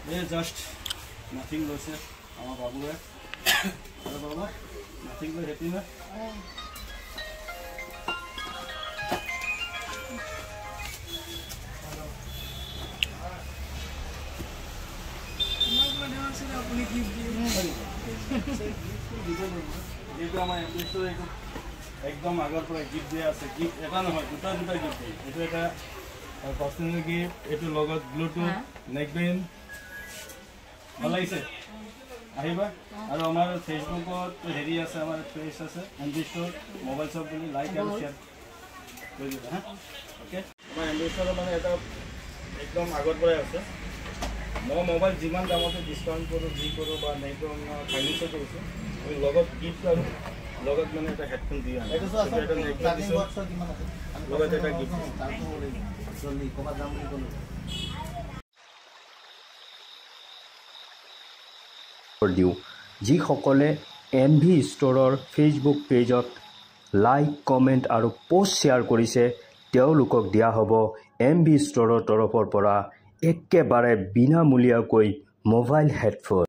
ये just nothing লৈছে আমার বাবুয়ে আরে বাবা নথিং লৈ হ্যাপি না अपनी गिफ्ट ये আমার এমপ্লয়িজ एकदम आगर पर गिफ्ट दिया আছে गिफ्ट এটা নহয় দুটা দুটা गिफ्ट এটা এটা পার্সোনাল गिफ्ट এটো লগত ব্লুটুথ নেকবেন্ড ভাল লাগিছে আহিবা আৰু আমাৰ ফেসবুকত হেৰি আছে আমাৰ পেজ আছে এমবিস্টোৰ মোবাইল শপ বুলি লাইক আৰু শেয়াৰ কৰি দিবা হা ওকে আমাৰ এমবিস্টোৰ মানে এটা একদম আগৰ পৰাই আছে মই মোবাইল যিমান দামতে ডিসকাউন্ট কৰো যি কৰো বা নেকবেন্ড ফাইনেন্স কৰিছো আমি লগত গিফট আৰু লগত মানে এটা হেডফোন দিয়া এটা তো আছে এটা নেকবেন্ড বক্স কিমান আছে লগত এটা গিফট জলদি কবা দাম বুলি কলো দিও যিসকলে এমভি ষ্টৰৰ ফেসবুক পেজত লাইক কমেন্ট আৰু পোষ্ট শেয়াৰ কৰিছে তেওঁলোকক দিয়া হ'ব এমভি ষ্টৰৰ তৰফৰ পৰা একেবাৰে বিনামূলীয়াকৈ মোবাইল হেডফোন